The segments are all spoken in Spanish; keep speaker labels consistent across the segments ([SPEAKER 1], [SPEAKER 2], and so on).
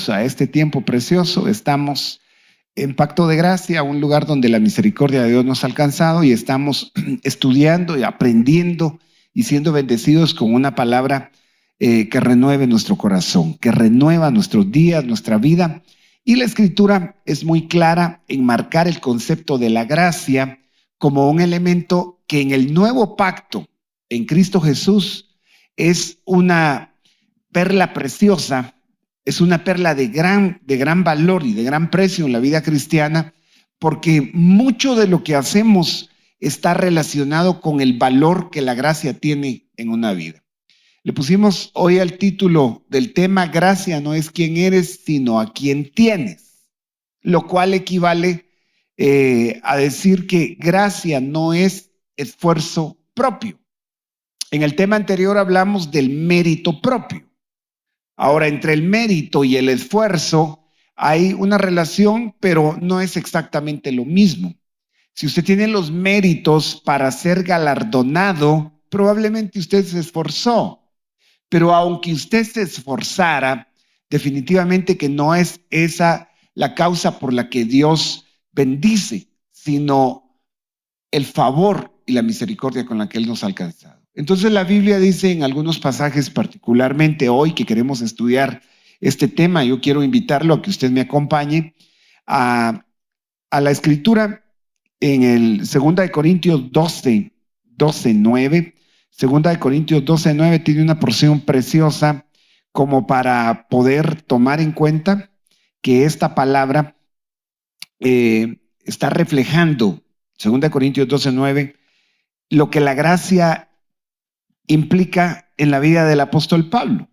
[SPEAKER 1] bienvenidos a este tiempo precioso. Estamos en Pacto de Gracia, un lugar donde la misericordia de Dios nos ha alcanzado y estamos estudiando y aprendiendo y siendo bendecidos con una palabra que renueve nuestro corazón, que renueva nuestros días, nuestra vida. Y la Escritura es muy clara en marcar el concepto de la gracia como un elemento que en el nuevo pacto en Cristo Jesús es una perla preciosa, es una perla de gran valor y de gran precio en la vida cristiana, porque mucho de lo que hacemos está relacionado con el valor que la gracia tiene en una vida. Le pusimos hoy al título del tema: gracia no es quién eres, sino a quién tienes, lo cual equivale a decir que gracia no es esfuerzo propio. En el tema anterior hablamos del mérito propio. Ahora, entre el mérito y el esfuerzo hay una relación, pero no es exactamente lo mismo. Si usted tiene los méritos para ser galardonado, probablemente usted se esforzó. Pero aunque usted se esforzara, definitivamente que no es esa la causa por la que Dios bendice, sino el favor y la misericordia con la que Él nos ha alcanzado. Entonces la Biblia dice en algunos pasajes, particularmente hoy que queremos estudiar este tema, yo quiero invitarlo a que usted me acompañe a la Escritura en el 2 Corintios 12, 9. 2 Corintios 12, 9 tiene una porción preciosa como para poder tomar en cuenta que esta palabra está reflejando, 2 Corintios 12, 9, lo que la gracia implica en la vida del apóstol Pablo.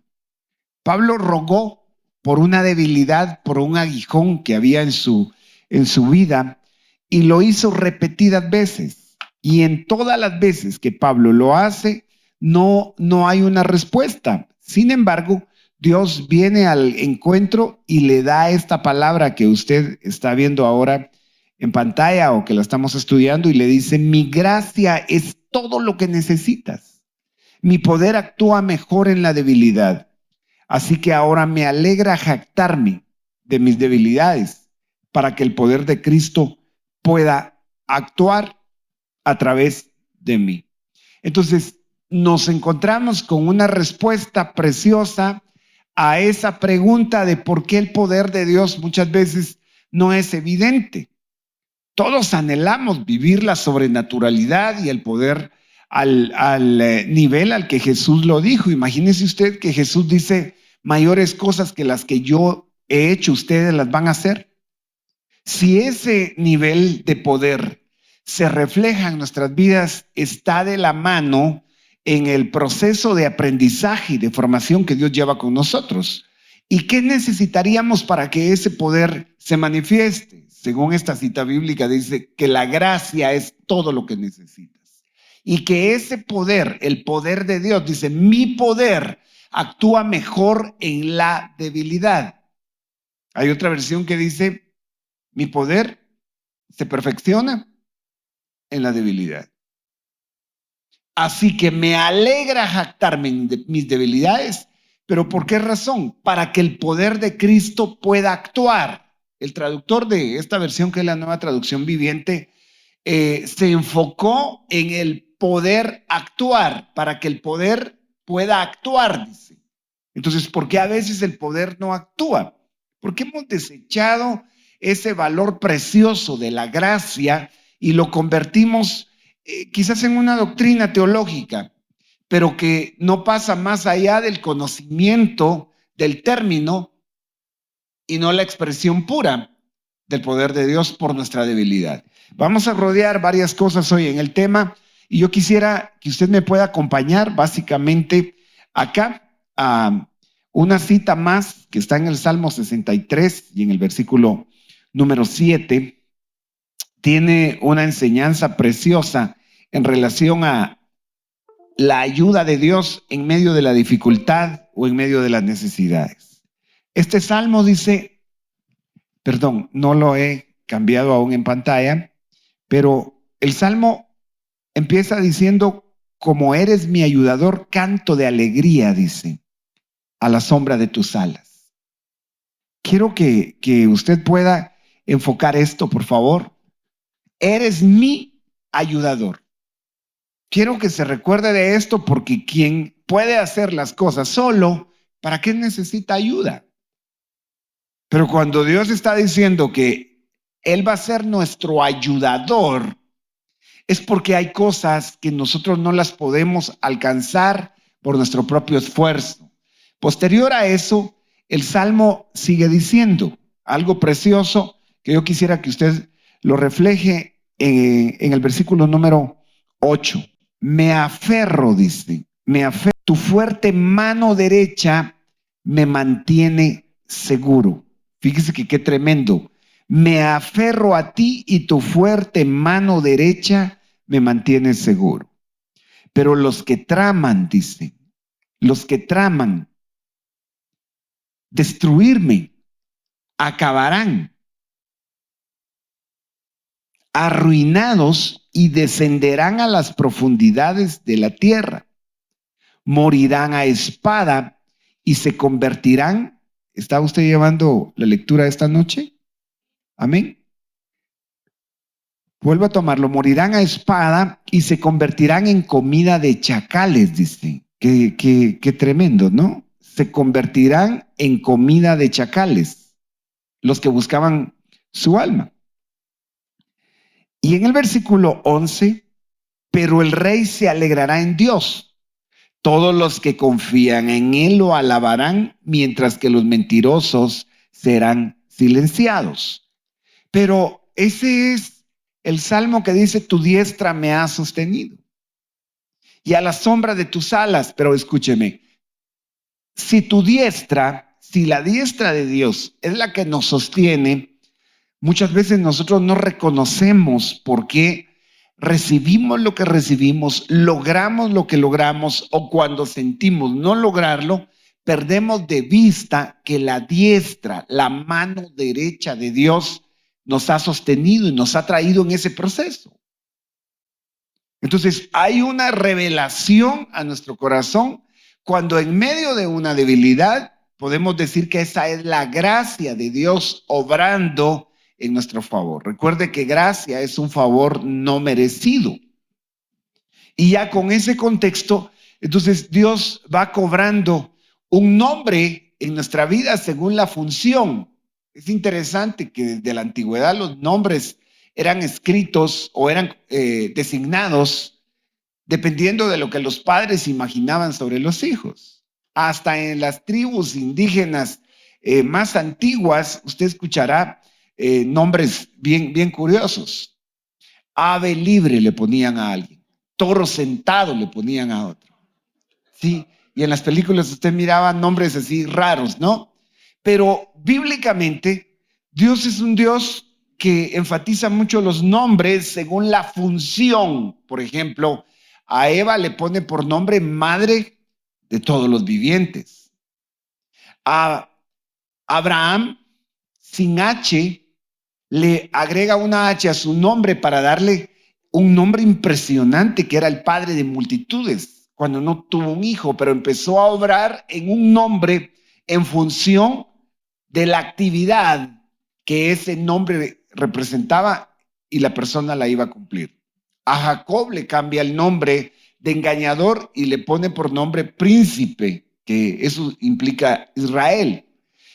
[SPEAKER 1] Pablo rogó por una debilidad, por un aguijón que había en su vida, y lo hizo repetidas veces. Y en todas las veces que Pablo lo hace, no hay una respuesta. Sin embargo, Dios viene al encuentro y le da esta palabra que usted está viendo ahora en pantalla o que la estamos estudiando, y le dice: mi gracia es todo lo que necesitas. Mi poder actúa mejor en la debilidad. Así que ahora me alegra jactarme de mis debilidades para que el poder de Cristo pueda actuar a través de mí. Entonces, nos encontramos con una respuesta preciosa a esa pregunta de por qué el poder de Dios muchas veces no es evidente. Todos anhelamos vivir la sobrenaturalidad y el poder al nivel al que Jesús lo dijo. Imagínese usted que Jesús dice: mayores cosas que las que yo he hecho, ustedes las van a hacer. Si ese nivel de poder se refleja en nuestras vidas, está de la mano en el proceso de aprendizaje y de formación que Dios lleva con nosotros. ¿Y qué necesitaríamos para que ese poder se manifieste? Según esta cita bíblica, dice que la gracia es todo lo que necesitas. Y que ese poder, el poder de Dios, dice: mi poder actúa mejor en la debilidad. Hay otra versión que dice: mi poder se perfecciona en la debilidad. Así que me alegra jactarme en mis debilidades. ¿Pero por qué razón? Para que el poder de Cristo pueda actuar. El traductor de esta versión, que es la Nueva Traducción Viviente, se enfocó en el poder actuar, para que el poder pueda actuar, dice. Entonces, ¿por qué a veces el poder no actúa? Porque hemos desechado ese valor precioso de la gracia y lo convertimos quizás en una doctrina teológica, pero que no pasa más allá del conocimiento del término y no la expresión pura del poder de Dios por nuestra debilidad. Vamos a rodear varias cosas hoy en el tema, y yo quisiera que usted me pueda acompañar básicamente acá a una cita más que está en el Salmo 63 y en el versículo número 7. Tiene una enseñanza preciosa en relación a la ayuda de Dios en medio de la dificultad o en medio de las necesidades. Este salmo dice, no lo he cambiado aún en pantalla, pero el salmo empieza diciendo: como eres mi ayudador, canto de alegría, dice, a la sombra de tus alas. quiero que usted pueda enfocar esto, por favor. Eres mi ayudador. Quiero que se recuerde de esto porque quien puede hacer las cosas solo, ¿para qué necesita ayuda? Pero cuando Dios está diciendo que Él va a ser nuestro ayudador, es porque hay cosas que nosotros no las podemos alcanzar por nuestro propio esfuerzo. Posterior a eso, el Salmo sigue diciendo algo precioso que yo quisiera que usted lo refleje en el versículo número 8. Me aferro, dice, me aferro. Tu fuerte mano derecha me mantiene seguro. Fíjese que qué tremendo. Me aferro a ti y tu fuerte mano derecha me mantiene seguro. Pero los que traman, dice, los que traman destruirme, acabarán arruinados y descenderán a las profundidades de la tierra. Morirán a espada y se convertirán. ¿Está usted llevando la lectura esta noche? Amén. Vuelvo a tomarlo. Morirán a espada y se convertirán en comida de chacales, dice. Qué tremendo, ¿no? Se convertirán en comida de chacales, los que buscaban su alma. Y en el versículo 11, pero el rey se alegrará en Dios. Todos los que confían en Él lo alabarán, mientras que los mentirosos serán silenciados. Pero ese es el salmo que dice, tu diestra me ha sostenido. Y a la sombra de tus alas, pero escúcheme, si la diestra de Dios es la que nos sostiene, muchas veces nosotros no reconocemos por qué recibimos lo que recibimos, logramos lo que logramos, o cuando sentimos no lograrlo, perdemos de vista que la diestra, la mano derecha de Dios, nos ha sostenido y nos ha traído en ese proceso. Entonces hay una revelación a nuestro corazón cuando en medio de una debilidad podemos decir que esa es la gracia de Dios obrando en nuestro favor. Recuerde que gracia es un favor no merecido. Y ya con ese contexto, entonces Dios va cobrando un nombre en nuestra vida según la función. Es interesante que desde la antigüedad los nombres eran escritos o eran designados dependiendo de lo que los padres imaginaban sobre los hijos. Hasta en las tribus indígenas más antiguas, usted escuchará nombres bien curiosos. Ave libre le ponían a alguien, toro sentado le ponían a otro. Sí, y en las películas usted miraba nombres así raros, ¿no? Pero bíblicamente, Dios es un Dios que enfatiza mucho los nombres según la función. Por ejemplo, a Eva le pone por nombre madre de todos los vivientes. A Abraham, sin H, le agrega una H a su nombre para darle un nombre impresionante, que era el padre de multitudes, cuando no tuvo un hijo, pero empezó a obrar en un nombre en función de la actividad que ese nombre representaba y la persona la iba a cumplir. A Jacob le cambia el nombre de engañador y le pone por nombre príncipe, que eso implica Israel.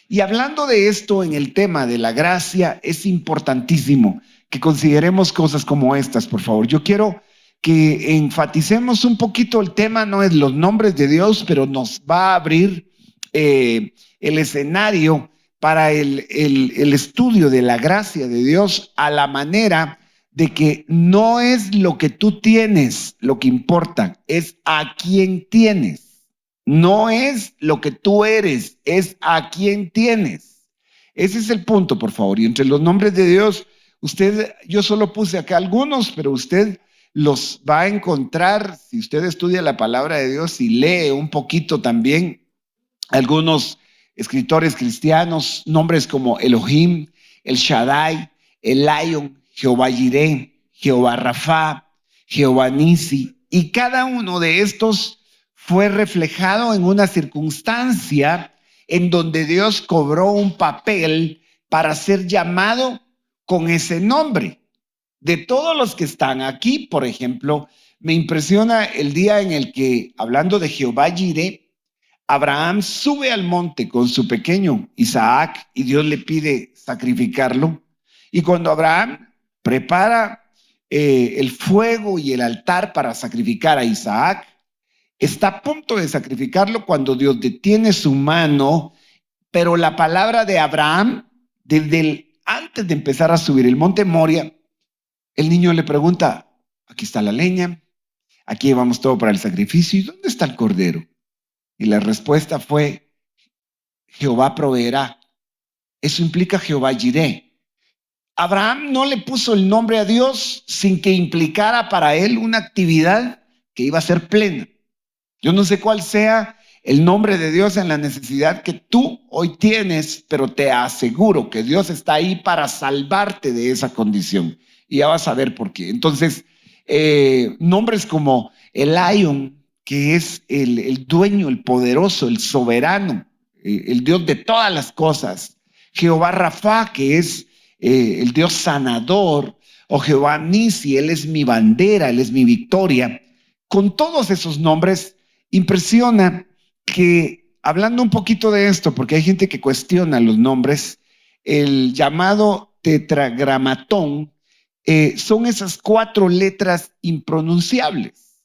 [SPEAKER 1] Y hablando de esto en el tema de la gracia, es importantísimo que consideremos cosas como estas, por favor. Yo quiero que enfaticemos un poquito el tema, no es los nombres de Dios, pero nos va a abrir el escenario para el estudio de la gracia de Dios a la manera de que no es lo que tú tienes lo que importa, es a quién tienes. No es lo que tú eres, es a quién tienes. Ese es el punto, por favor. Y entre los nombres de Dios, yo solo puse acá algunos, pero usted los va a encontrar si usted estudia la palabra de Dios y lee un poquito también algunos escritores cristianos, nombres como Elohim, El Shaddai, El Lion, Jehová Jireh, Jehová Rafa, Jehová Nisi, y cada uno de estos fue reflejado en una circunstancia en donde Dios cobró un papel para ser llamado con ese nombre. De todos los que están aquí, por ejemplo, me impresiona el día en el que, hablando de Jehová Jireh, Abraham sube al monte con su pequeño Isaac y Dios le pide sacrificarlo. Y cuando Abraham prepara el fuego y el altar para sacrificar a Isaac, está a punto de sacrificarlo cuando Dios detiene su mano, pero la palabra de Abraham, antes de empezar a subir el monte Moria, el niño le pregunta, aquí está la leña, aquí llevamos todo para el sacrificio, ¿y dónde está el cordero? Y la respuesta fue, Jehová proveerá. Eso implica Jehová Jireh. Abraham no le puso el nombre a Dios sin que implicara para él una actividad que iba a ser plena. Yo no sé cuál sea el nombre de Dios en la necesidad que tú hoy tienes, pero te aseguro que Dios está ahí para salvarte de esa condición. Y ya vas a ver por qué. Entonces, nombres como el Lion, que es el dueño, el poderoso, el soberano, el Dios de todas las cosas. Jehová Rafa, que es el Dios sanador, o Jehová Nisi, Él es mi bandera, Él es mi victoria. Con todos esos nombres, impresiona que, hablando un poquito de esto, porque hay gente que cuestiona los nombres, el llamado tetragramatón son esas 4 letras impronunciables,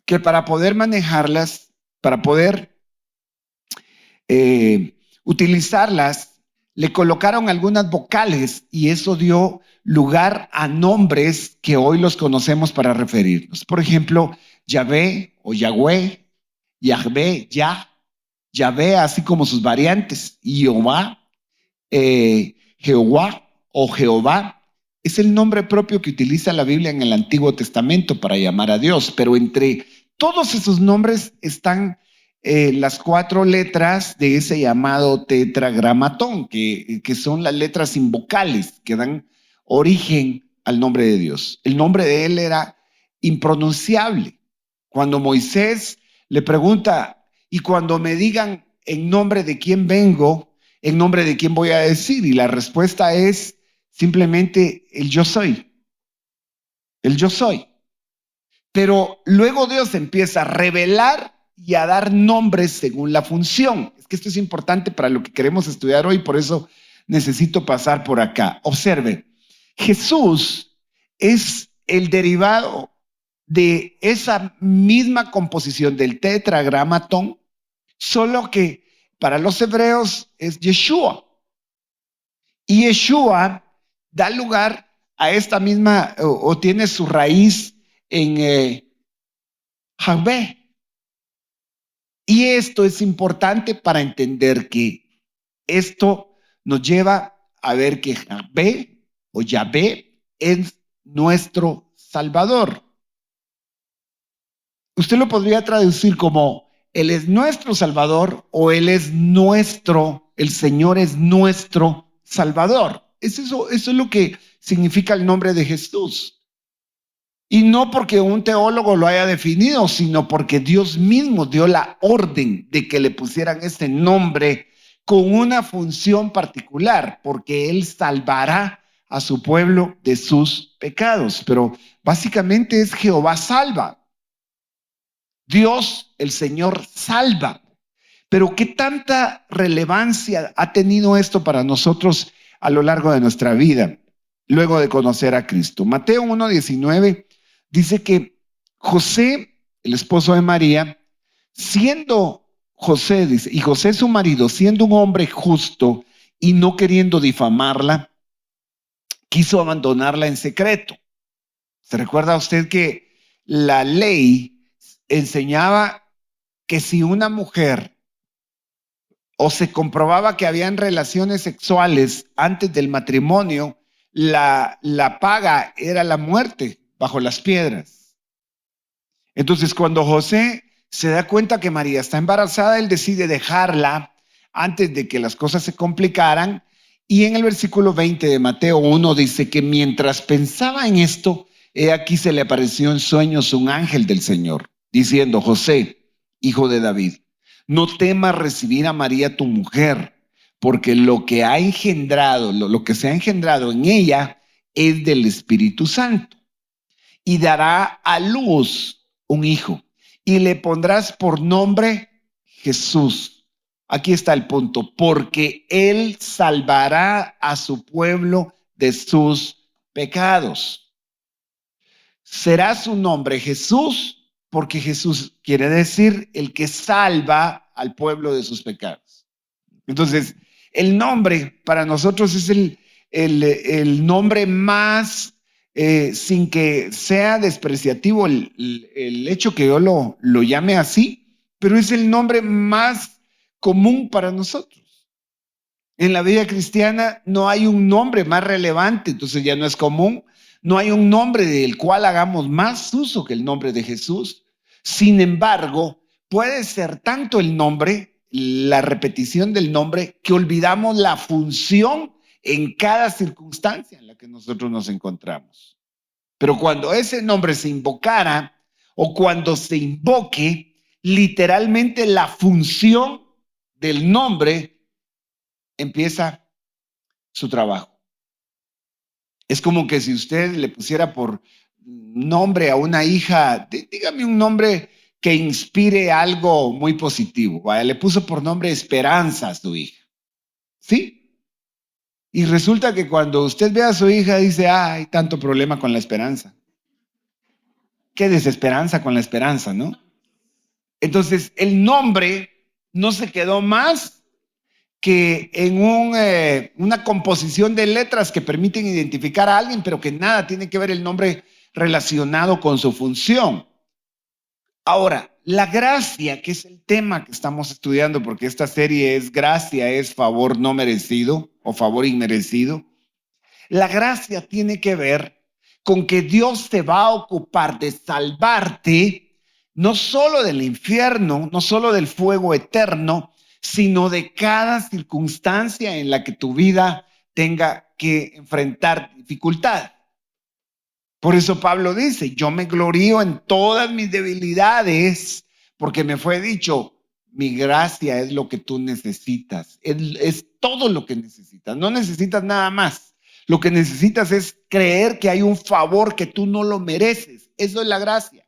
[SPEAKER 1] que para poder manejarlas, para poder utilizarlas, le colocaron algunas vocales y eso dio lugar a nombres que hoy los conocemos para referirnos. Por ejemplo, Yahvé o Yahweh, Yahvé, Yahvé, así como sus variantes, Jehová, Jehová o Jehová. Es el nombre propio que utiliza la Biblia en el Antiguo Testamento para llamar a Dios, pero entre todos esos nombres están las 4 letras de ese llamado tetragramatón, que son las letras invocales que dan origen al nombre de Dios. El nombre de él era impronunciable. Cuando Moisés le pregunta, y cuando me digan en nombre de quién vengo, en nombre de quién voy a decir, y la respuesta es simplemente el yo soy. El yo soy. Pero luego Dios empieza a revelar y a dar nombres según la función. Es que esto es importante para lo que queremos estudiar hoy, por eso necesito pasar por acá. Observe, Jesús es el derivado de esa misma composición del tetragramatón, solo que para los hebreos es Yeshua. Y Yeshua da lugar a esta misma, o tiene su raíz en Yahvé. Y esto es importante para entender que esto nos lleva a ver que Yahvé o Yahvé es nuestro Salvador. Usted lo podría traducir como Él es nuestro Salvador o Él es nuestro, el Señor es nuestro Salvador. Eso es lo que significa el nombre de Jesús. Y no porque un teólogo lo haya definido, sino porque Dios mismo dio la orden de que le pusieran este nombre con una función particular, porque Él salvará a su pueblo de sus pecados. Pero básicamente es Jehová salva. Dios, el Señor, salva. Pero ¿qué tanta relevancia ha tenido esto para nosotros a lo largo de nuestra vida, luego de conocer a Cristo? Mateo 1:19 dice que José, el esposo de María, siendo José, dice, y José su marido, siendo un hombre justo y no queriendo difamarla, quiso abandonarla en secreto. ¿Se recuerda usted que la ley enseñaba que si una mujer o se comprobaba que habían relaciones sexuales antes del matrimonio, la paga era la muerte bajo las piedras? Entonces, cuando José se da cuenta que María está embarazada, él decide dejarla antes de que las cosas se complicaran. Y en el versículo 20 de Mateo 1 dice que mientras pensaba en esto, he aquí se le apareció en sueños un ángel del Señor, diciendo: José, hijo de David, no temas recibir a María tu mujer, porque lo que ha engendrado, lo que se ha engendrado en ella es del Espíritu Santo. Y dará a luz un hijo, y le pondrás por nombre Jesús. Aquí está el punto, porque él salvará a su pueblo de sus pecados. Será su nombre Jesús, porque Jesús quiere decir el que salva al pueblo de sus pecados. Entonces, el nombre para nosotros es el nombre más, sin que sea despreciativo el hecho que yo lo llame así, pero es el nombre más común para nosotros. En la vida cristiana no hay un nombre más relevante, entonces ya no es común. No hay un nombre del cual hagamos más uso que el nombre de Jesús. Sin embargo, puede ser tanto el nombre, la repetición del nombre, que olvidamos la función en cada circunstancia en la que nosotros nos encontramos. Pero cuando ese nombre se invocara o cuando se invoque, literalmente la función del nombre empieza su trabajo. Es como que si usted le pusiera por nombre a una hija, dígame un nombre que inspire algo muy positivo. Vaya, le puso por nombre Esperanza a su hija. ¿Sí? Y resulta que cuando usted ve a su hija dice, hay tanto problema con la esperanza. Qué desesperanza con la esperanza, ¿no? Entonces, el nombre no se quedó más que en una composición de letras que permiten identificar a alguien, pero que nada tiene que ver el nombre relacionado con su función. Ahora, la gracia, que es el tema que estamos estudiando, porque esta serie es gracia, es favor no merecido o favor inmerecido. La gracia tiene que ver con que Dios se va a ocupar de salvarte, no solo del infierno, no solo del fuego eterno, sino de cada circunstancia en la que tu vida tenga que enfrentar dificultad. Por eso Pablo dice, yo me glorío en todas mis debilidades, porque me fue dicho, mi gracia es lo que tú necesitas, es todo lo que necesitas, no necesitas nada más. Lo que necesitas es creer que hay un favor que tú no lo mereces. Eso es la gracia.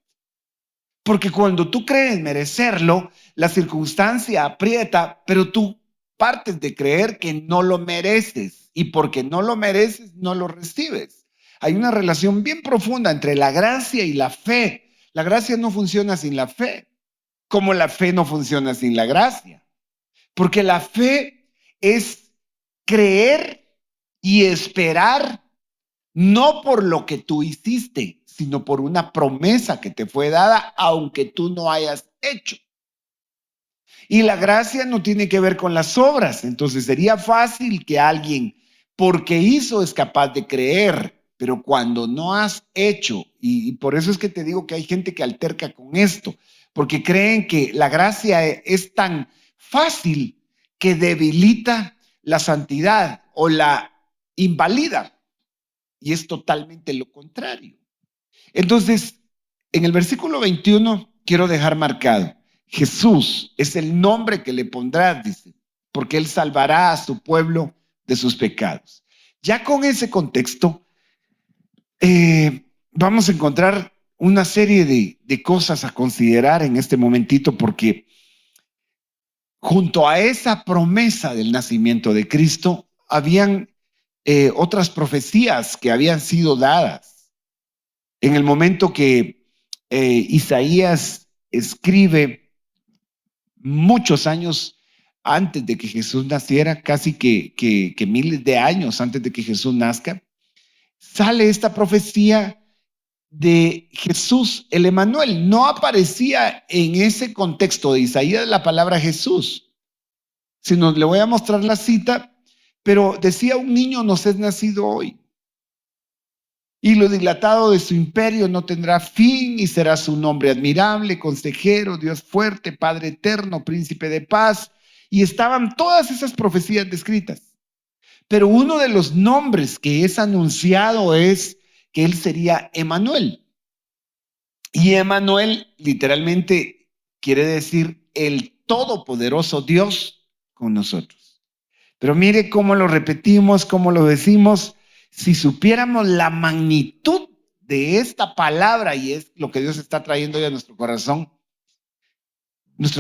[SPEAKER 1] Porque cuando tú crees merecerlo, la circunstancia aprieta, pero tú partes de creer que no lo mereces. Y porque no lo mereces, no lo recibes. Hay una relación bien profunda entre la gracia y la fe. La gracia no funciona sin la fe, como la fe no funciona sin la gracia. Porque la fe es creer y esperar no por lo que tú hiciste, sino por una promesa que te fue dada, aunque tú no hayas hecho. Y la gracia no tiene que ver con las obras. Entonces sería fácil que alguien, porque hizo, es capaz de creer, pero cuando no has hecho, y por eso es que te digo que hay gente que alterca con esto, porque creen que la gracia es tan fácil que debilita la santidad o la invalida. Y es totalmente lo contrario. Entonces, en el versículo 21 quiero dejar marcado, Jesús es el nombre que le pondrás, dice, porque él salvará a su pueblo de sus pecados. Ya con ese contexto, vamos a encontrar una serie de cosas a considerar en este momentito, porque junto a esa promesa del nacimiento de Cristo, habían otras profecías que habían sido dadas. En el momento que Isaías escribe muchos años antes de que Jesús naciera, casi que miles de años antes de que Jesús nazca, sale esta profecía de Jesús, el Emanuel. No aparecía en ese contexto de Isaías la palabra Jesús, sino le voy a mostrar la cita, pero decía, un niño nos es nacido hoy. Y lo dilatado de su imperio no tendrá fin, y será su nombre admirable, consejero, Dios fuerte, Padre eterno, príncipe de paz. Y estaban todas esas profecías descritas. Pero uno de los nombres que es anunciado es que él sería Emanuel. Y Emanuel literalmente quiere decir el todopoderoso Dios con nosotros. Pero mire cómo lo repetimos, cómo lo decimos. Si supiéramos la magnitud de esta palabra, y es lo que Dios está trayendo hoy a nuestro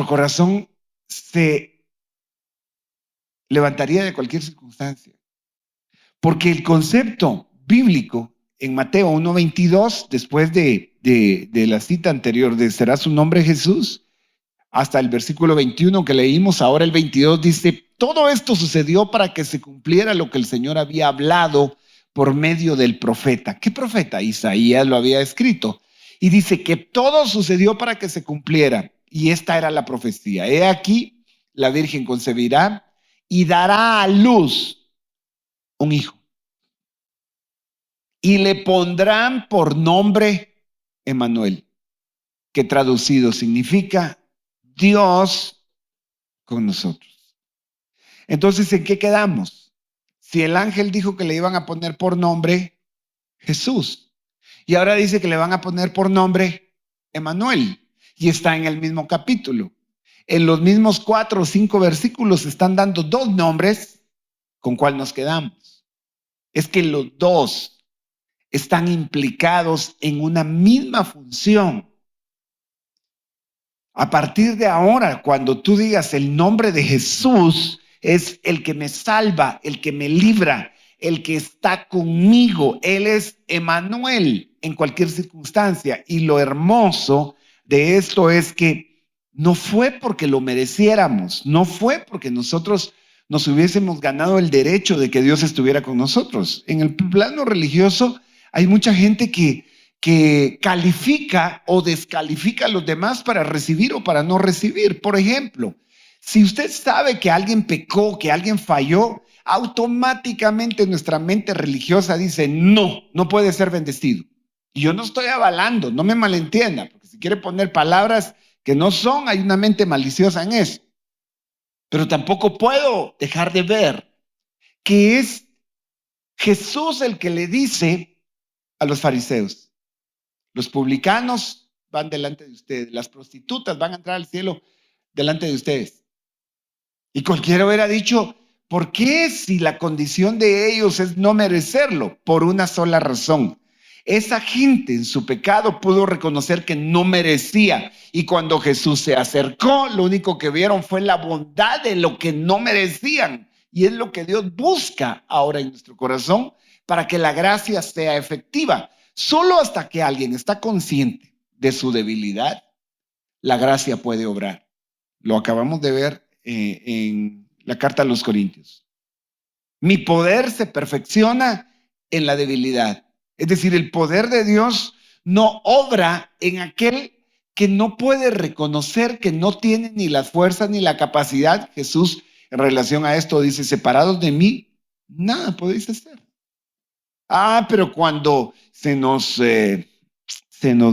[SPEAKER 1] corazón se levantaría de cualquier circunstancia. Porque el concepto bíblico en Mateo 1:22, después de la cita anterior de será su nombre Jesús, hasta el versículo 21 que leímos, ahora el 22 dice, todo esto sucedió para que se cumpliera lo que el Señor había hablado por medio del profeta. ¿Qué profeta? Isaías lo había escrito. Y dice que todo sucedió para que se cumpliera. Y esta era la profecía. He aquí, la Virgen concebirá y dará a luz un hijo. Y le pondrán por nombre Emmanuel, que traducido significa Dios con nosotros. Entonces, ¿en qué quedamos? Si el ángel dijo que le iban a poner por nombre Jesús, y ahora dice que le van a poner por nombre Emmanuel, y está en el mismo capítulo. En los mismos 4 o 5 versículos están dando 2 nombres, ¿con cuál nos quedamos? Es que los 2 están implicados en una misma función. A partir de ahora, cuando tú digas el nombre de Jesús, es el que me salva, el que me libra, el que está conmigo. Él es Emmanuel en cualquier circunstancia. Y lo hermoso de esto es que no fue porque lo mereciéramos, no fue porque nosotros nos hubiésemos ganado el derecho de que Dios estuviera con nosotros. En el plano religioso hay mucha gente que califica o descalifica a los demás para recibir o para no recibir. Por ejemplo, si usted sabe que alguien pecó, que alguien falló, automáticamente nuestra mente religiosa dice, no puede ser bendecido. Y yo no estoy avalando, no me malentienda, porque si quiere poner palabras que no son, hay una mente maliciosa en eso. Pero tampoco puedo dejar de ver que es Jesús el que le dice a los fariseos, los publicanos van delante de ustedes, las prostitutas van a entrar al cielo delante de ustedes. Y cualquiera hubiera dicho, ¿por qué si la condición de ellos es no merecerlo? Por una sola razón. Esa gente en su pecado pudo reconocer que no merecía. Y cuando Jesús se acercó, lo único que vieron fue la bondad de lo que no merecían. Y es lo que Dios busca ahora en nuestro corazón para que la gracia sea efectiva. Solo hasta que alguien está consciente de su debilidad, la gracia puede obrar. Lo acabamos de ver en la carta a los Corintios. Mi poder se perfecciona en la debilidad. Es decir, el poder de Dios no obra en aquel que no puede reconocer que no tiene ni las fuerzas ni la capacidad. Jesús, en relación a esto, dice, separados de mí, nada podéis hacer. Pero cuando se nos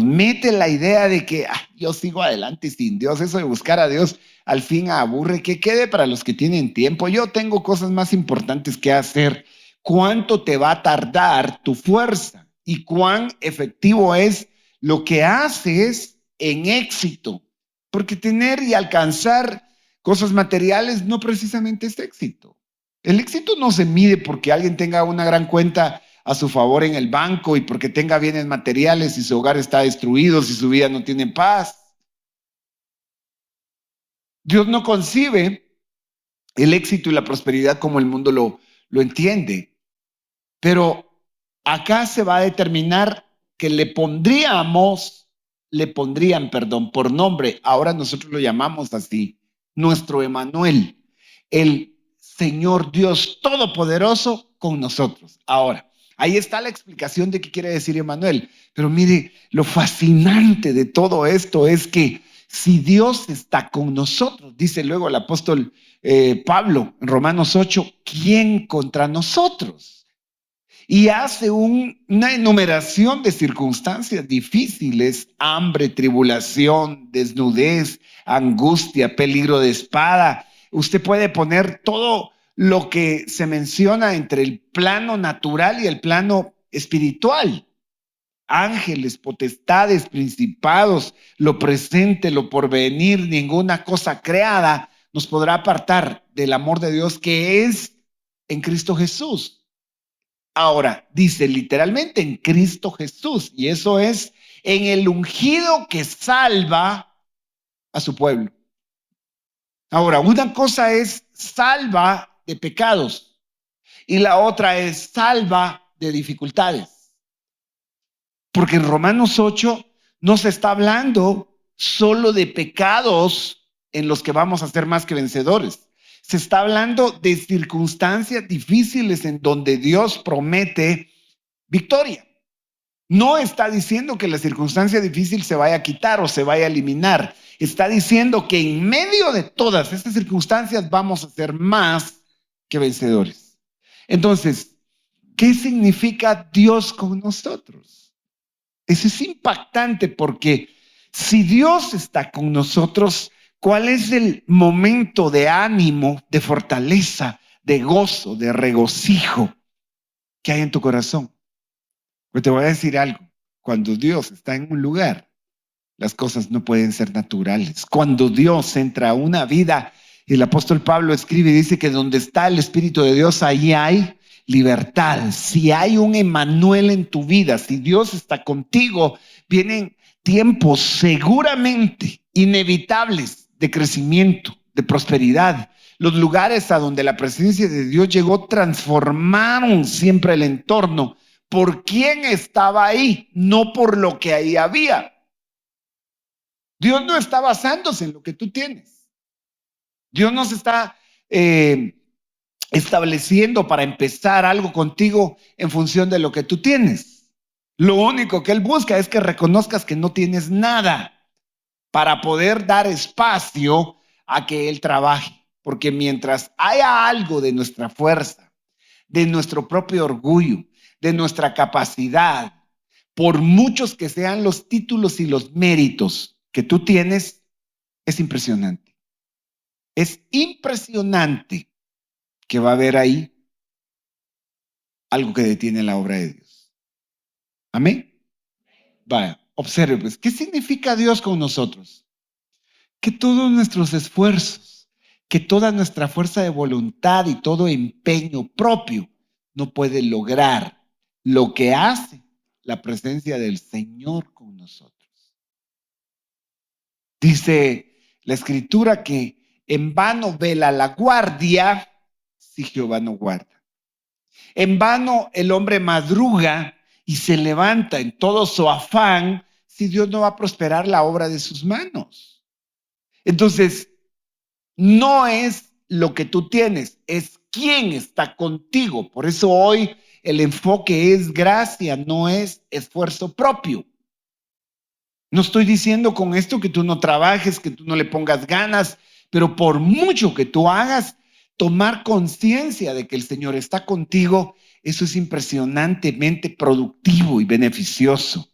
[SPEAKER 1] mete la idea de que yo sigo adelante sin Dios, eso de buscar a Dios al fin aburre, que quede para los que tienen tiempo. Yo tengo cosas más importantes que hacer. ¿Cuánto te va a tardar tu fuerza? ¿Y cuán efectivo es lo que haces en éxito? Porque tener y alcanzar cosas materiales no precisamente es éxito. El éxito no se mide porque alguien tenga una gran cuenta a su favor en el banco y porque tenga bienes materiales y su hogar está destruido, si su vida no tiene paz. Dios no concibe el éxito y la prosperidad como el mundo lo entiende. Pero acá se va a determinar que le pondrían, por nombre, ahora nosotros lo llamamos así, nuestro Emmanuel, el Señor Dios Todopoderoso con nosotros. Ahora, ahí está la explicación de qué quiere decir Emmanuel. Pero mire, lo fascinante de todo esto es que si Dios está con nosotros, dice luego el apóstol Pablo en Romanos 8, ¿quién contra nosotros? Y hace una enumeración de circunstancias difíciles: hambre, tribulación, desnudez, angustia, peligro de espada. Usted puede poner todo lo que se menciona entre el plano natural y el plano espiritual. ángeles, potestades, principados, lo presente, lo porvenir, ninguna cosa creada nos podrá apartar del amor de Dios que es en Cristo Jesús. Ahora, dice literalmente en Cristo Jesús, y eso es en el ungido que salva a su pueblo. Ahora, una cosa es salva de pecados y la otra es salva de dificultades. Porque en Romanos 8 no se está hablando solo de pecados en los que vamos a ser más que vencedores. Se está hablando de circunstancias difíciles en donde Dios promete victoria. No está diciendo que la circunstancia difícil se vaya a quitar o se vaya a eliminar. Está diciendo que en medio de todas estas circunstancias vamos a ser más que vencedores. Entonces, ¿qué significa Dios con nosotros? Eso es impactante porque si Dios está con nosotros, ¿cuál es el momento de ánimo, de fortaleza, de gozo, de regocijo que hay en tu corazón? Pues te voy a decir algo. Cuando Dios está en un lugar, las cosas no pueden ser naturales. Cuando Dios entra a una vida, el apóstol Pablo escribe y dice que donde está el Espíritu de Dios, ahí hay libertad. Si hay un Emmanuel en tu vida, si Dios está contigo, vienen tiempos seguramente inevitables de crecimiento, de prosperidad. Los lugares a donde la presencia de Dios llegó transformaron siempre el entorno. ¿Por quién estaba ahí? No por lo que ahí había. Dios no está basándose en lo que tú tienes. Dios no se está estableciendo para empezar algo contigo en función de lo que tú tienes. Lo único que Él busca es que reconozcas que no tienes nada para poder dar espacio a que Él trabaje. Porque mientras haya algo de nuestra fuerza, de nuestro propio orgullo, de nuestra capacidad, por muchos que sean los títulos y los méritos que tú tienes, es impresionante. Es impresionante que va a haber ahí algo que detiene la obra de Dios. Amén. Vaya, observe, pues, ¿qué significa Dios con nosotros? Que todos nuestros esfuerzos, que toda nuestra fuerza de voluntad y todo empeño propio no puede lograr lo que hace la presencia del Señor con nosotros. Dice la Escritura que en vano vela la guardia si Jehová no guarda. En vano el hombre madruga y se levanta en todo su afán si Dios no va a prosperar la obra de sus manos. Entonces, no es lo que tú tienes, es quién está contigo. Por eso hoy el enfoque es gracia, no es esfuerzo propio. No estoy diciendo con esto que tú no trabajes, que tú no le pongas ganas, pero por mucho que tú hagas, tomar conciencia de que el Señor está contigo, eso es impresionantemente productivo y beneficioso.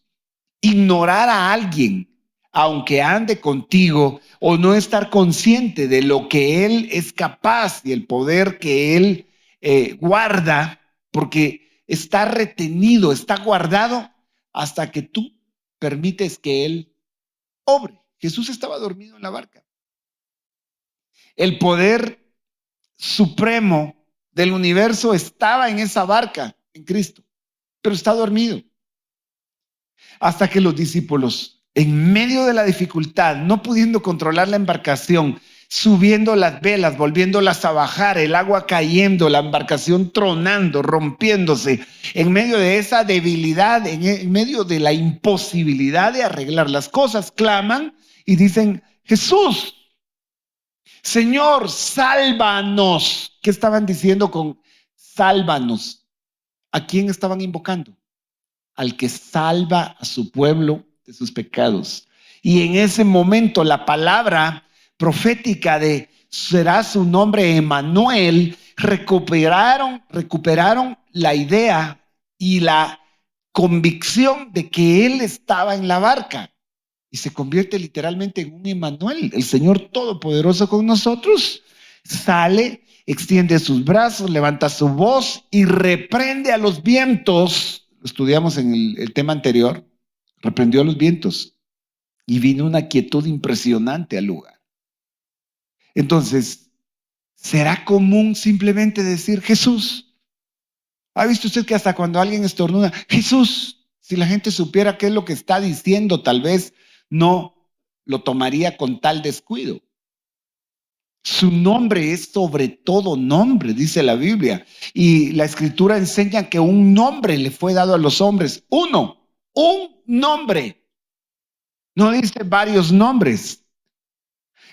[SPEAKER 1] Ignorar a alguien, aunque ande contigo, o no estar consciente de lo que Él es capaz y el poder que Él guarda, porque está retenido, está guardado hasta que tú permites que Él obre. Jesús estaba dormido en la barca. El poder supremo del universo estaba en esa barca, en Cristo, pero está dormido. Hasta que los discípulos, en medio de la dificultad, no pudiendo controlar la embarcación, subiendo las velas, volviéndolas a bajar, el agua cayendo, la embarcación tronando, rompiéndose, en medio de esa debilidad, en medio de la imposibilidad de arreglar las cosas, claman y dicen: Jesús, Señor, sálvanos. ¿Qué estaban diciendo con sálvanos? ¿A quién estaban invocando? Al que salva a su pueblo de sus pecados. Y en ese momento la palabra profética de será su nombre Emmanuel, recuperaron la idea y la convicción de que Él estaba en la barca. Y se convierte literalmente en un Emmanuel, el Señor Todopoderoso con nosotros. Sale, extiende sus brazos, levanta su voz y reprende a los vientos, estudiamos en el tema anterior, reprendió los vientos y vino una quietud impresionante al lugar. Entonces, ¿será común simplemente decir Jesús? ¿Ha visto usted que hasta cuando alguien estornuda, Jesús, si la gente supiera qué es lo que está diciendo, tal vez no lo tomaría con tal descuido? Su nombre es sobre todo nombre, dice la Biblia. Y la Escritura enseña que un nombre le fue dado a los hombres. Uno, un nombre. No dice varios nombres.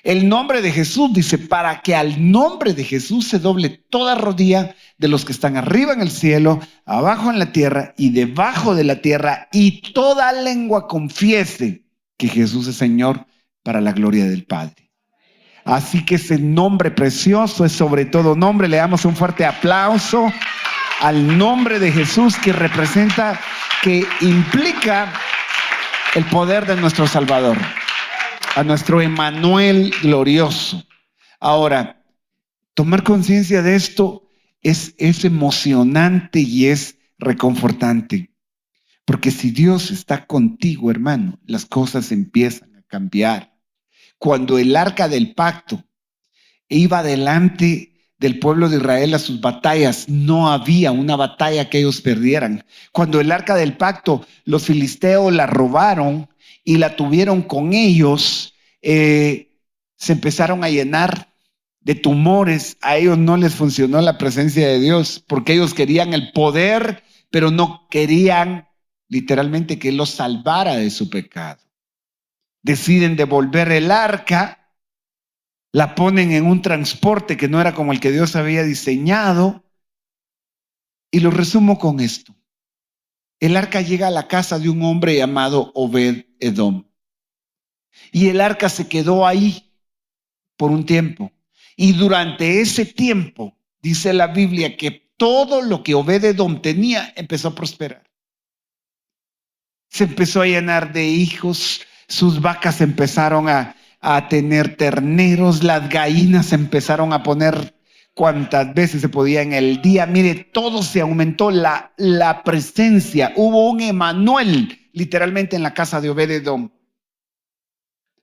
[SPEAKER 1] El nombre de Jesús dice, para que al nombre de Jesús se doble toda rodilla de los que están arriba en el cielo, abajo en la tierra y debajo de la tierra, y toda lengua confiese que Jesús es Señor, para la gloria del Padre. Así que ese nombre precioso es sobre todo nombre. Le damos un fuerte aplauso al nombre de Jesús, que representa, que implica el poder de nuestro Salvador, a nuestro Emmanuel glorioso. Ahora, tomar conciencia de esto es emocionante y es reconfortante. Porque si Dios está contigo, hermano, las cosas empiezan a cambiar. Cuando el arca del pacto iba delante del pueblo de Israel a sus batallas, no había una batalla que ellos perdieran. Cuando el arca del pacto, los filisteos la robaron y la tuvieron con ellos, se empezaron a llenar de tumores. A ellos no les funcionó la presencia de Dios, porque ellos querían el poder, pero no querían literalmente que Él los salvara de su pecado. Deciden devolver el arca, la ponen en un transporte que no era como el que Dios había diseñado, y lo resumo con esto. El arca llega a la casa de un hombre llamado Obed-Edom, y el arca se quedó ahí por un tiempo, y durante ese tiempo dice la Biblia que todo lo que Obed-Edom tenía empezó a prosperar. Se empezó a llenar de hijos, sus vacas empezaron a tener terneros, las gallinas empezaron a poner cuantas veces se podía en el día. Mire, todo se aumentó, la presencia. Hubo un Emmanuel literalmente en la casa de Obed-Edom.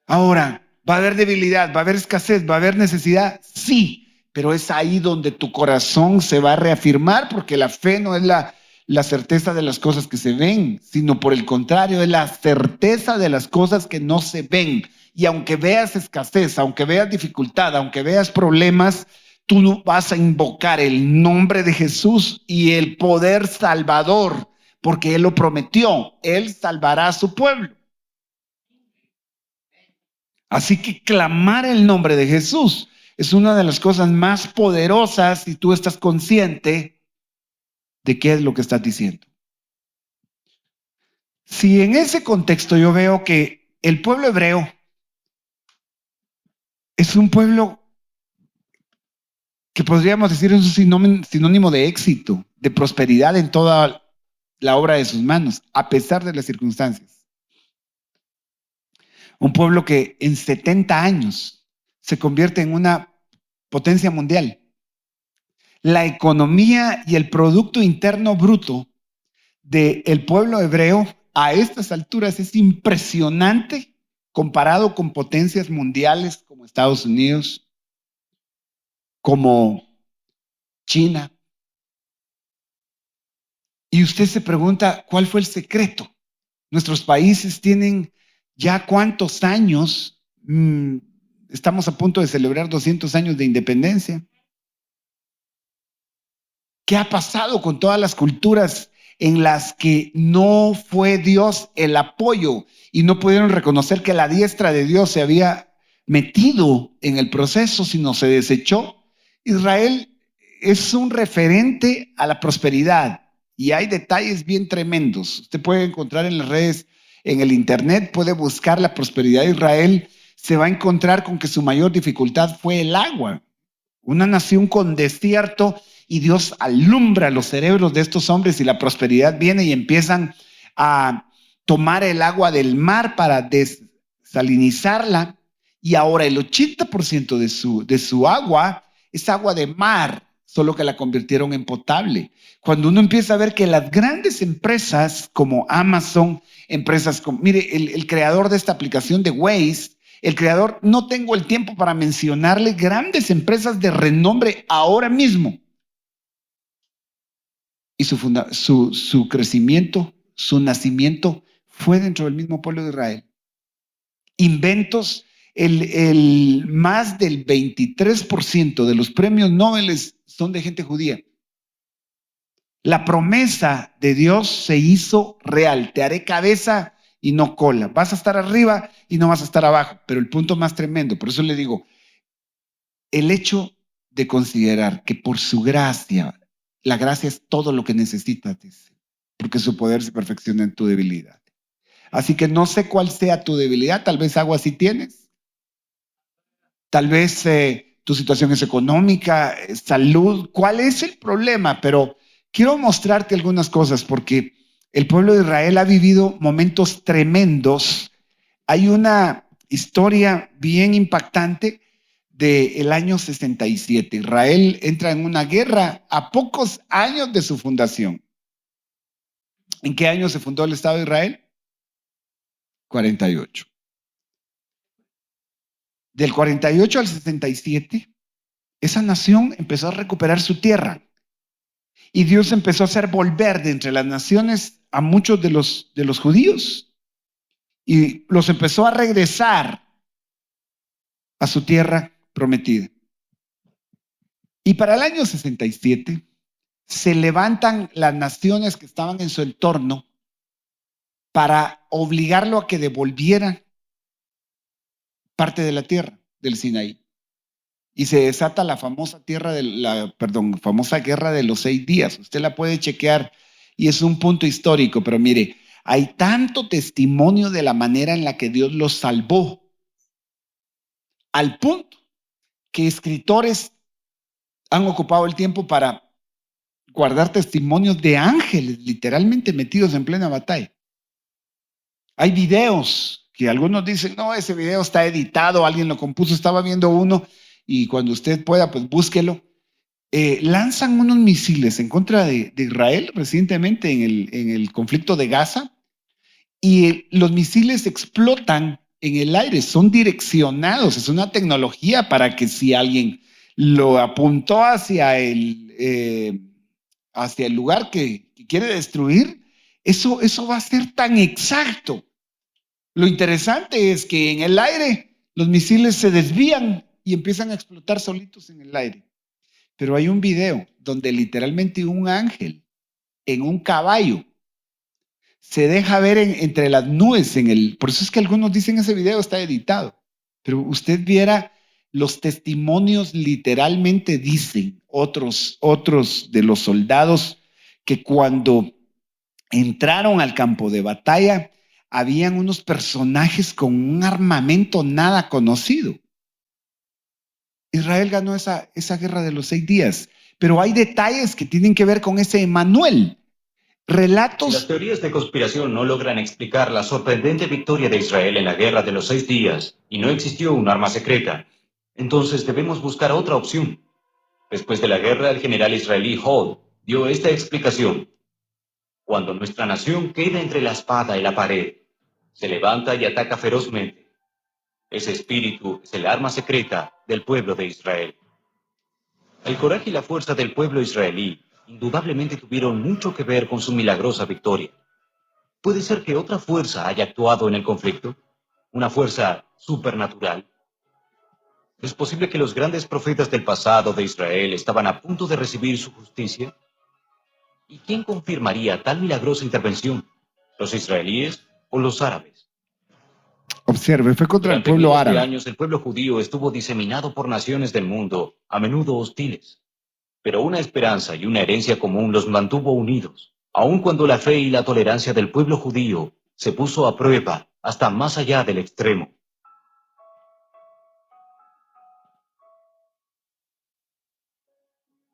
[SPEAKER 1] Ahora, ¿va a haber debilidad? ¿Va a haber escasez? ¿Va a haber necesidad? Sí, pero es ahí donde tu corazón se va a reafirmar, porque la fe no es la certeza de las cosas que se ven, sino por el contrario, es la certeza de las cosas que no se ven. Y aunque veas escasez, aunque veas dificultad, aunque veas problemas, tú no vas a invocar el nombre de Jesús y el poder salvador, porque Él lo prometió. Él salvará a su pueblo. Así que clamar el nombre de Jesús es una de las cosas más poderosas si tú estás consciente de qué es lo que estás diciendo. Si en ese contexto yo veo que el pueblo hebreo es un pueblo que podríamos decir es un sinónimo de éxito, de prosperidad en toda la obra de sus manos, a pesar de las circunstancias. Un pueblo que en 70 años se convierte en una potencia mundial. La economía y el Producto Interno Bruto del pueblo hebreo a estas alturas es impresionante comparado con potencias mundiales como Estados Unidos, como China. Y usted se pregunta, ¿cuál fue el secreto? Nuestros países tienen ya cuántos años, estamos a punto de celebrar 200 años de independencia. ¿Qué ha pasado con todas las culturas en las que no fue Dios el apoyo y no pudieron reconocer que la diestra de Dios se había metido en el proceso, sino se desechó? Israel es un referente a la prosperidad y hay detalles bien tremendos. Usted puede encontrar en las redes, en el internet, puede buscar la prosperidad de Israel. Se va a encontrar con que su mayor dificultad fue el agua. Una nación con desierto, y Dios alumbra los cerebros de estos hombres y la prosperidad viene y empiezan a tomar el agua del mar para desalinizarla, y ahora el 80% de su agua es agua de mar. solo que la convirtieron en potable. Cuando uno empieza a ver que las grandes empresas como Amazon, empresas como, mire, el creador de esta aplicación de Waze, el creador, no tengo el tiempo para mencionarle grandes empresas de renombre ahora mismo. Y su crecimiento, su nacimiento fue dentro del mismo pueblo de Israel. Inventos, más del 23% de los premios Nobel son de gente judía. La promesa de Dios se hizo real. Te haré cabeza y no cola. Vas a estar arriba y no vas a estar abajo. Pero el punto más tremendo, por eso le digo, el hecho de considerar que por su gracia, la gracia es todo lo que necesitas, dice, porque su poder se perfecciona en tu debilidad. Así que no sé cuál sea tu debilidad, tal vez algo así tienes. Tal vez tu situación es económica, salud, ¿cuál es el problema? Pero quiero mostrarte algunas cosas porque el pueblo de Israel ha vivido momentos tremendos. Hay una historia bien impactante del año 67. Israel entra en una guerra a pocos años de su fundación. ¿En qué año se fundó el Estado de Israel? 48. Del 48 al 67, esa nación empezó a recuperar su tierra y Dios empezó a hacer volver de entre las naciones a muchos de los judíos y los empezó a regresar a su tierra prometida. Y para el año 67 se levantan las naciones que estaban en su entorno para obligarlo a que devolviera parte de la tierra del Sinaí. Y se desata la famosa famosa guerra de los 6 días. Usted la puede chequear y es un punto histórico, pero mire, hay tanto testimonio de la manera en la que Dios los salvó, al punto que escritores han ocupado el tiempo para guardar testimonios de ángeles literalmente metidos en plena batalla. Hay videos que algunos dicen, no, ese video está editado, alguien lo compuso, estaba viendo uno y cuando usted pueda, pues búsquelo. Lanzan unos misiles en contra de Israel recientemente en el conflicto de Gaza y los misiles explotan en el aire, son direccionados, es una tecnología para que si alguien lo apuntó hacia el lugar que quiere destruir, eso va a ser tan exacto. Lo interesante es que en el aire los misiles se desvían y empiezan a explotar solitos en el aire. Pero hay un video donde literalmente un ángel en un caballo se deja ver entre las nubes por eso es que algunos dicen ese video está editado. Pero usted viera los testimonios literalmente dicen otros de los soldados que cuando entraron al campo de batalla habían unos personajes con un armamento nada conocido. Israel ganó esa guerra de los 6 días, pero hay detalles que tienen que ver con ese Emanuel. Relatos.
[SPEAKER 2] Las teorías de conspiración no logran explicar la sorprendente victoria de Israel en la guerra de los 6 días y no existió un arma secreta. Entonces debemos buscar otra opción. Después de la guerra, el general israelí Hall dio esta explicación. Cuando nuestra nación queda entre la espada y la pared, se levanta y ataca ferozmente. Ese espíritu es el arma secreta del pueblo de Israel. El coraje y la fuerza del pueblo israelí indudablemente tuvieron mucho que ver con su milagrosa victoria. ¿Puede ser que otra fuerza haya actuado en el conflicto? ¿Una fuerza supernatural? ¿Es posible que los grandes profetas del pasado de Israel estaban a punto de recibir su justicia? ¿Y quién confirmaría tal milagrosa intervención? ¿Los israelíes o los árabes?
[SPEAKER 1] Observe, fue contra
[SPEAKER 2] Durante
[SPEAKER 1] el pueblo
[SPEAKER 2] miles de
[SPEAKER 1] árabe.
[SPEAKER 2] años el pueblo judío estuvo diseminado por naciones del mundo, a menudo hostiles. Pero una esperanza y una herencia común los mantuvo unidos, aun cuando la fe y la tolerancia del pueblo judío se puso a prueba hasta más allá del extremo.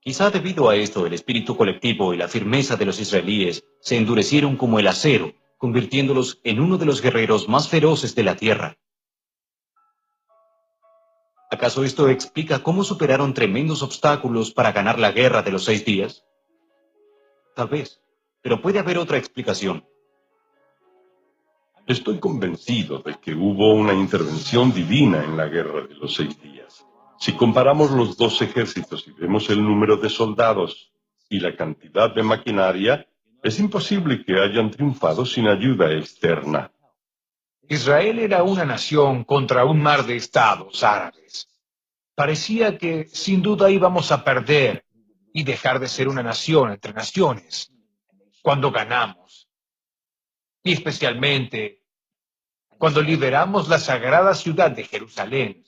[SPEAKER 2] Quizá debido a esto el espíritu colectivo y la firmeza de los israelíes se endurecieron como el acero, convirtiéndolos en uno de los guerreros más feroces de la tierra. ¿Acaso esto explica cómo superaron tremendos obstáculos para ganar la guerra de los 6 días? Tal vez, pero puede haber otra explicación.
[SPEAKER 3] Estoy convencido de que hubo una intervención divina en la guerra de los 6 días. Si comparamos los dos ejércitos y vemos el número de soldados y la cantidad de maquinaria, es imposible que hayan triunfado sin ayuda externa.
[SPEAKER 4] Israel era una nación contra un mar de estados árabes. Parecía que sin duda íbamos a perder y dejar de ser una nación entre naciones cuando ganamos. Y especialmente cuando liberamos la sagrada ciudad de Jerusalén.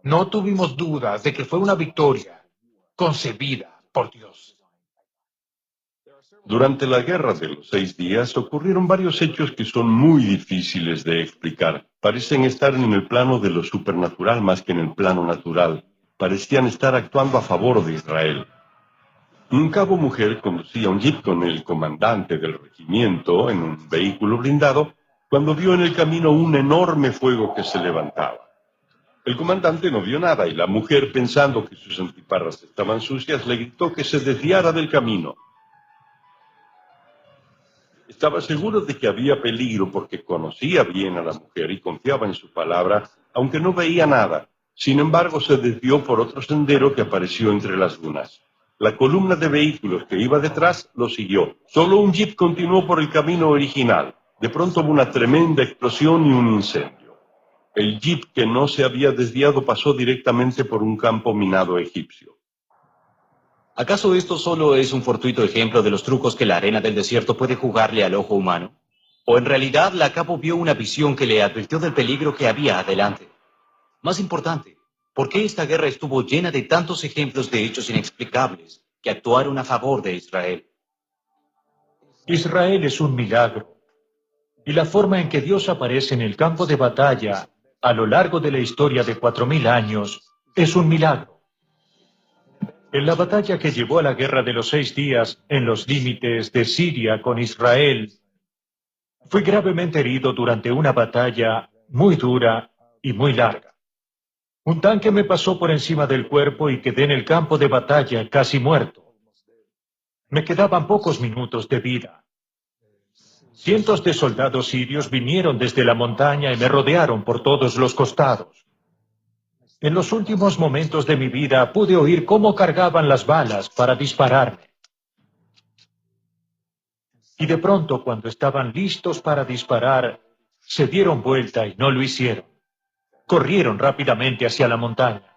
[SPEAKER 4] No tuvimos dudas de que fue una victoria concebida por Dios.
[SPEAKER 3] Durante la guerra de los 6 días ocurrieron varios hechos que son muy difíciles de explicar. Parecen estar en el plano de lo supernatural más que en el plano natural. Parecían estar actuando a favor de Israel. Un cabo mujer conducía un jeep con el comandante del regimiento en un vehículo blindado cuando vio en el camino un enorme fuego que se levantaba. El comandante no vio nada y la mujer, pensando que sus antiparras estaban sucias, le gritó que se desviara del camino. Estaba seguro de que había peligro porque conocía bien a la mujer y confiaba en su palabra, aunque no veía nada. Sin embargo, se desvió por otro sendero que apareció entre las dunas. La columna de vehículos que iba detrás lo siguió. Solo un jeep continuó por el camino original. De pronto hubo una tremenda explosión y un incendio. El jeep que no se había desviado pasó directamente por un campo minado egipcio.
[SPEAKER 2] ¿Acaso esto solo es un fortuito ejemplo de los trucos que la arena del desierto puede jugarle al ojo humano? ¿O en realidad la cabo vio una visión que le advirtió del peligro que había adelante? Más importante, ¿por qué esta guerra estuvo llena de tantos ejemplos de hechos inexplicables que actuaron a favor de Israel?
[SPEAKER 5] Israel es un milagro, y la forma en que Dios aparece en el campo de batalla a lo largo de la historia de 4000 años es un milagro. En la batalla que llevó a la guerra de los 6 días en los límites de Siria con Israel, fui gravemente herido durante una batalla muy dura y muy larga. Un tanque me pasó por encima del cuerpo y quedé en el campo de batalla casi muerto. Me quedaban pocos minutos de vida. Cientos de soldados sirios vinieron desde la montaña y me rodearon por todos los costados. En los últimos momentos de mi vida pude oír cómo cargaban las balas para dispararme. Y de pronto, cuando estaban listos para disparar, se dieron vuelta y no lo hicieron. Corrieron rápidamente hacia la montaña.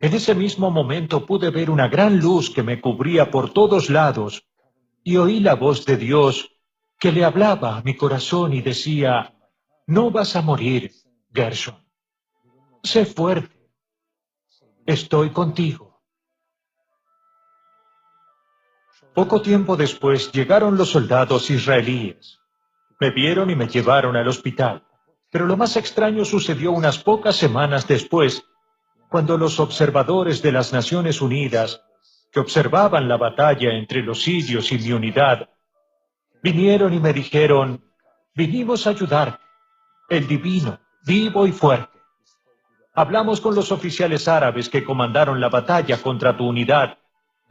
[SPEAKER 5] En ese mismo momento pude ver una gran luz que me cubría por todos lados y oí la voz de Dios que le hablaba a mi corazón y decía: «No vas a morir, Gershon. Sé fuerte. Estoy contigo». Poco tiempo después llegaron los soldados israelíes. Me vieron y me llevaron al hospital. Pero lo más extraño sucedió unas pocas semanas después, cuando los observadores de las Naciones Unidas, que observaban la batalla entre los sirios y mi unidad, vinieron y me dijeron: «Vinimos a ayudarte, el divino, vivo y fuerte. Hablamos con los oficiales árabes que comandaron la batalla contra tu unidad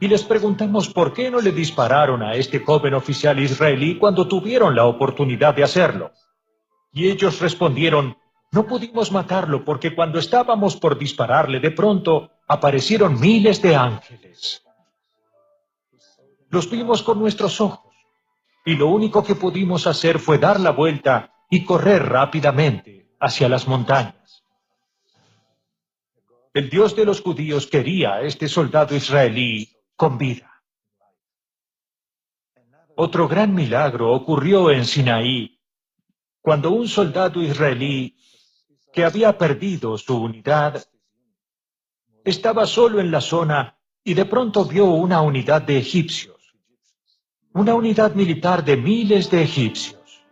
[SPEAKER 5] y les preguntamos por qué no le dispararon a este joven oficial israelí cuando tuvieron la oportunidad de hacerlo. Y ellos respondieron: no pudimos matarlo porque cuando estábamos por dispararle, de pronto aparecieron miles de ángeles. Los vimos con nuestros ojos y lo único que pudimos hacer fue dar la vuelta y correr rápidamente hacia las montañas». El Dios de los judíos quería a este soldado israelí con vida. Otro gran milagro ocurrió en Sinaí, cuando un soldado israelí que había perdido su unidad estaba solo en la zona y de pronto vio una unidad de egipcios, una unidad militar de miles de egipcios.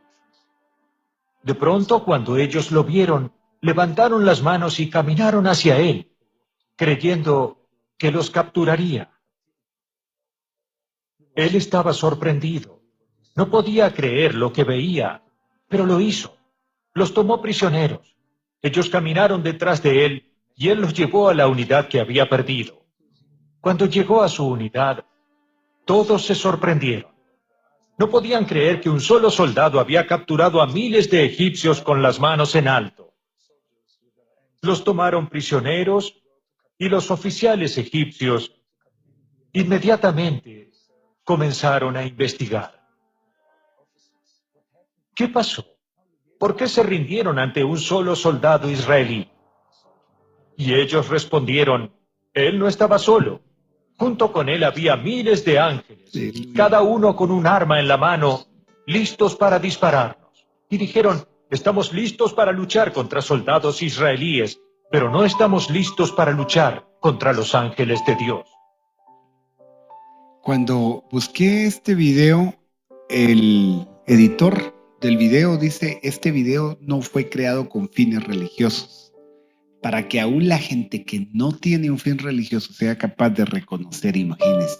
[SPEAKER 5] De pronto, cuando ellos lo vieron, levantaron las manos y caminaron hacia él, creyendo que los capturaría. Él estaba sorprendido. No podía creer lo que veía, pero lo hizo. Los tomó prisioneros Ellos caminaron detrás de él y él los llevó a la unidad que había perdido. Cuando llegó a su unidad, todos se sorprendieron. No podían creer que un solo soldado había capturado a miles de egipcios con las manos en alto. Los tomaron prisioneros y los oficiales egipcios inmediatamente comenzaron a investigar. ¿Qué pasó? ¿Por qué se rindieron ante un solo soldado israelí? Y ellos respondieron, él no estaba solo. Junto con él había miles de ángeles, cada uno con un arma en la mano, listos para dispararnos. Y dijeron, estamos listos para luchar contra soldados israelíes, pero no estamos listos para luchar contra los ángeles de Dios.
[SPEAKER 1] Cuando busqué este video, el editor del video dice, este video no fue creado con fines religiosos, para que aún la gente que no tiene un fin religioso sea capaz de reconocer, imagínense.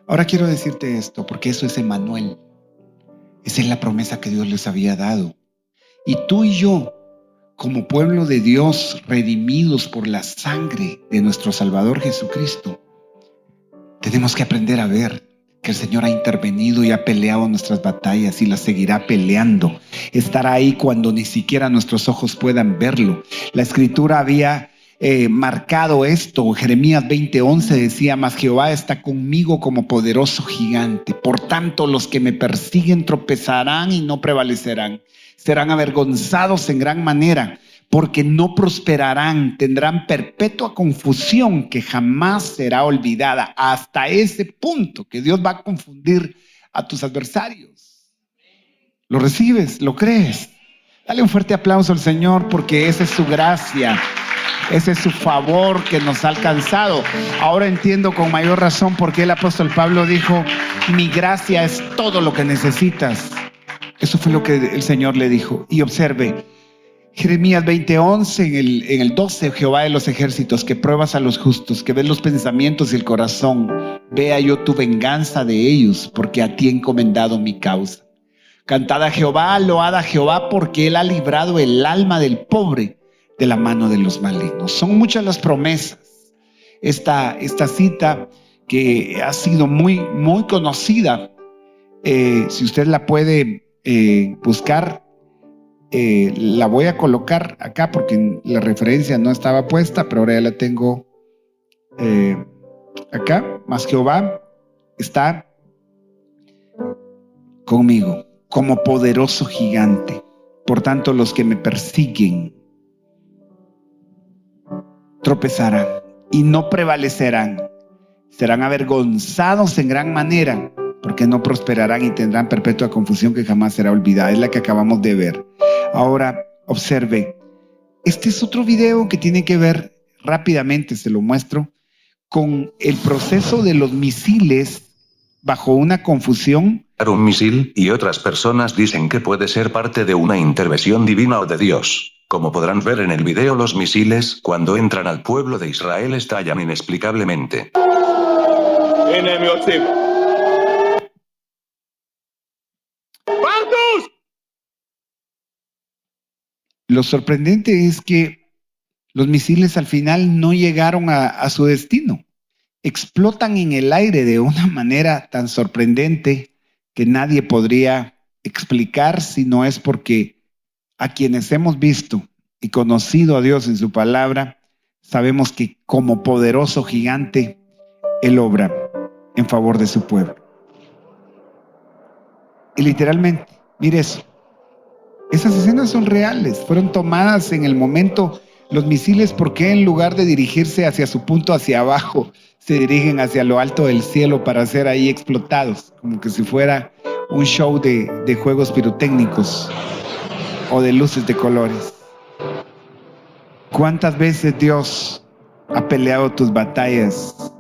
[SPEAKER 1] Ahora quiero decirte esto, porque eso es Emmanuel. Esa es la promesa que Dios les había dado. Y tú y yo, como pueblo de Dios, redimidos por la sangre de nuestro Salvador Jesucristo, tenemos que aprender a ver que el Señor ha intervenido y ha peleado nuestras batallas y las seguirá peleando. Estará ahí cuando ni siquiera nuestros ojos puedan verlo. La Escritura había marcado esto. Jeremías 20:11 decía, mas Jehová está conmigo como poderoso gigante. Por tanto, los que me persiguen tropezarán y no prevalecerán. Serán avergonzados en gran manera, porque no prosperarán, tendrán perpetua confusión que jamás será olvidada. Hasta ese punto que Dios va a confundir a tus adversarios. ¿Lo recibes? ¿Lo crees? Dale un fuerte aplauso al Señor, porque esa es su gracia, ese es su favor que nos ha alcanzado. Ahora entiendo con mayor razón por qué el apóstol Pablo dijo, mi gracia es todo lo que necesitas. Eso fue lo que el Señor le dijo. Y observe, Jeremías 20:11, en el 12, Jehová de los ejércitos, que pruebas a los justos, que ves los pensamientos y el corazón, vea yo tu venganza de ellos, porque a ti he encomendado mi causa. Cantad a Jehová, load a Jehová, porque él ha librado el alma del pobre de la mano de los malignos. Son muchas las promesas. Esta cita que ha sido muy conocida, si usted la puede buscar, la voy a colocar acá porque la referencia no estaba puesta, pero ahora ya la tengo acá. Mas Jehová está conmigo como poderoso gigante. Por tanto, los que me persiguen tropezarán y no prevalecerán. Serán avergonzados en gran manera, porque no prosperarán y tendrán perpetua confusión que jamás será olvidada. Es la que acabamos de ver. Ahora, observe, este es otro video que tiene que ver, rápidamente se lo muestro, con el proceso de los misiles bajo una confusión.
[SPEAKER 6] Un misil, y otras personas dicen que puede ser parte de una intervención divina o de Dios. Como podrán ver en el video, los misiles, cuando entran al pueblo de Israel, estallan inexplicablemente.
[SPEAKER 1] Lo sorprendente es que los misiles al final no llegaron a su destino. Explotan en el aire de una manera tan sorprendente que nadie podría explicar, si no es porque a quienes hemos visto y conocido a Dios en su palabra, sabemos que como poderoso gigante, Él obra en favor de su pueblo. Y literalmente, mire eso. Esas escenas son reales, fueron tomadas en el momento. Los misiles, ¿por qué en lugar de dirigirse hacia su punto hacia abajo, se dirigen hacia lo alto del cielo para ser ahí explotados? Como que si fuera un show de juegos pirotécnicos o de luces de colores. ¿Cuántas veces Dios ha peleado tus batallas?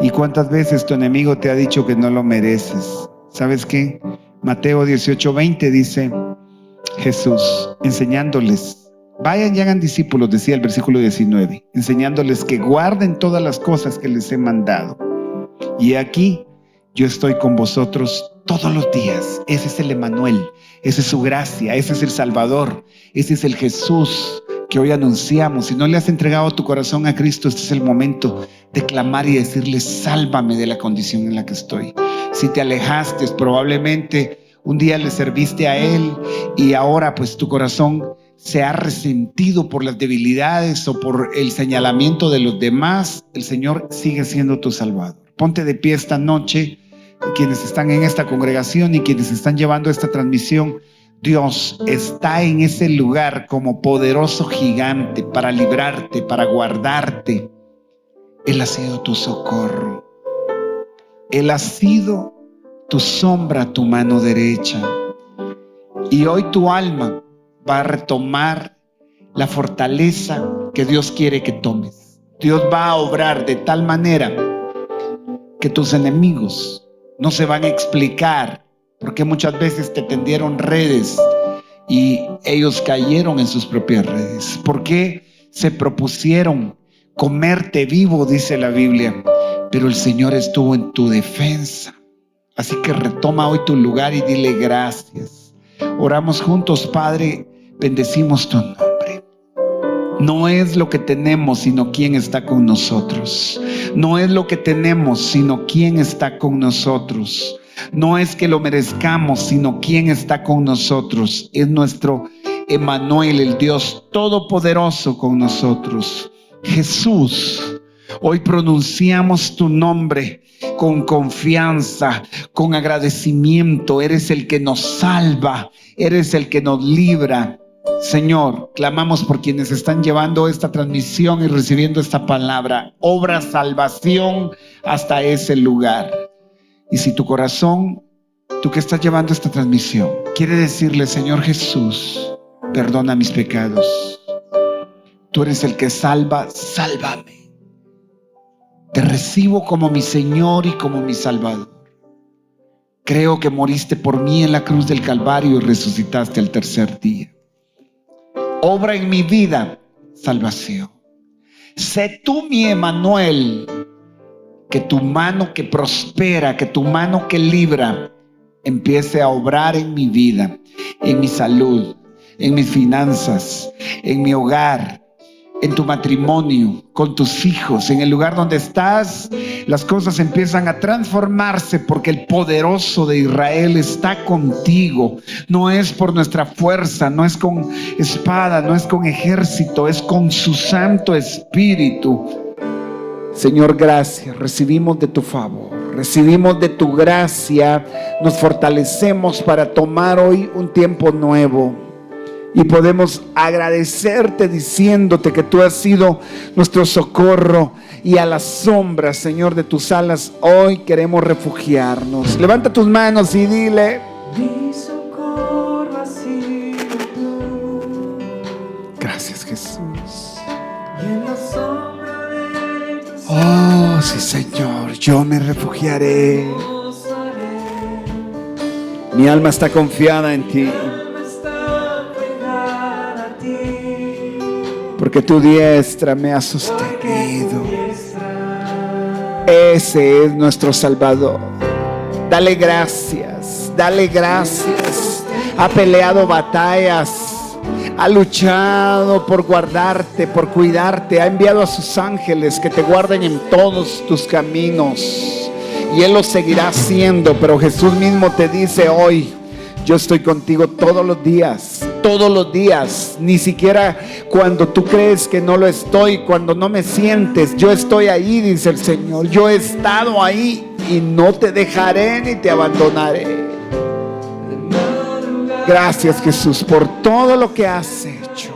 [SPEAKER 1] ¿Y cuántas veces tu enemigo te ha dicho que no lo mereces? ¿Sabes qué? Mateo 18:20 dice Jesús, enseñándoles, vayan y hagan discípulos, decía el versículo 19, enseñándoles que guarden todas las cosas que les he mandado. Y aquí yo estoy con vosotros todos los días. Ese es el Emmanuel, esa es su gracia, ese es el Salvador, ese es el Jesús que hoy anunciamos. Si no le has entregado tu corazón a Cristo, este es el momento de clamar y decirle: sálvame de la condición en la que estoy. Si te alejaste, probablemente un día le serviste a Él y ahora pues tu corazón se ha resentido por las debilidades o por el señalamiento de los demás. El Señor sigue siendo tu Salvador. Ponte de pie esta noche, quienes están en esta congregación y quienes están llevando esta transmisión. Dios está en ese lugar como poderoso gigante para librarte, para guardarte. Él ha sido tu socorro. Él ha sido tu sombra, tu mano derecha. Y hoy tu alma va a retomar la fortaleza que Dios quiere que tomes. Dios va a obrar de tal manera que tus enemigos no se van a explicar porque muchas veces te tendieron redes y ellos cayeron en sus propias redes. ¿Por qué se propusieron comerte vivo? Dice la Biblia, pero el Señor estuvo en tu defensa. Así que retoma hoy tu lugar y dile gracias. Oramos juntos. Padre, bendecimos tu nombre. No es lo que tenemos, sino quién está con nosotros. No es lo que tenemos, sino quién está con nosotros. No es que lo merezcamos, sino quién está con nosotros. Es nuestro Emmanuel, el Dios Todopoderoso con nosotros. Jesús, hoy pronunciamos tu nombre con confianza, con agradecimiento. Eres el que nos salva, eres el que nos libra. Señor, clamamos por quienes están llevando esta transmisión y recibiendo esta palabra. Obra salvación hasta ese lugar. Y si tu corazón, tú que estás llevando esta transmisión, quiere decirle: Señor Jesús, perdona mis pecados. Tú eres el que salva, sálvame. Te recibo como mi Señor y como mi Salvador. Creo que moriste por mí en la cruz del Calvario y resucitaste al tercer día. Obra en mi vida salvación. Sé tú mi Emmanuel. Que tu mano que prospera, que tu mano que libra, empiece a obrar en mi vida, en mi salud, en mis finanzas, en mi hogar, en tu matrimonio, con tus hijos, en el lugar donde estás. Las cosas empiezan a transformarse porque el poderoso de Israel está contigo. No es por nuestra fuerza, no es con espada, no es con ejército, es con su Santo Espíritu. Señor, gracias. Recibimos de tu favor, recibimos de tu gracia. Nos fortalecemos para tomar hoy un tiempo nuevo y podemos agradecerte diciéndote que tú has sido nuestro socorro, y a la sombra, Señor, de tus alas hoy queremos refugiarnos. Levanta tus manos y dile: mi socorro ha sido tú. Gracias, Jesús. Oh, sí, Señor, yo me refugiaré. Mi alma está confiada en ti, porque tu diestra me ha sostenido. Ese es nuestro Salvador. Dale gracias, dale gracias. Ha peleado batallas, ha luchado por guardarte, por cuidarte. Ha enviado a sus ángeles que te guarden en todos tus caminos, y Él lo seguirá haciendo. Pero Jesús mismo te dice hoy: yo estoy contigo todos los días. Todos los días, ni siquiera cuando tú crees que no lo estoy, cuando no me sientes, yo estoy ahí, dice el Señor. Yo he estado ahí y no te dejaré ni te abandonaré. Gracias, Jesús, por todo lo que has hecho.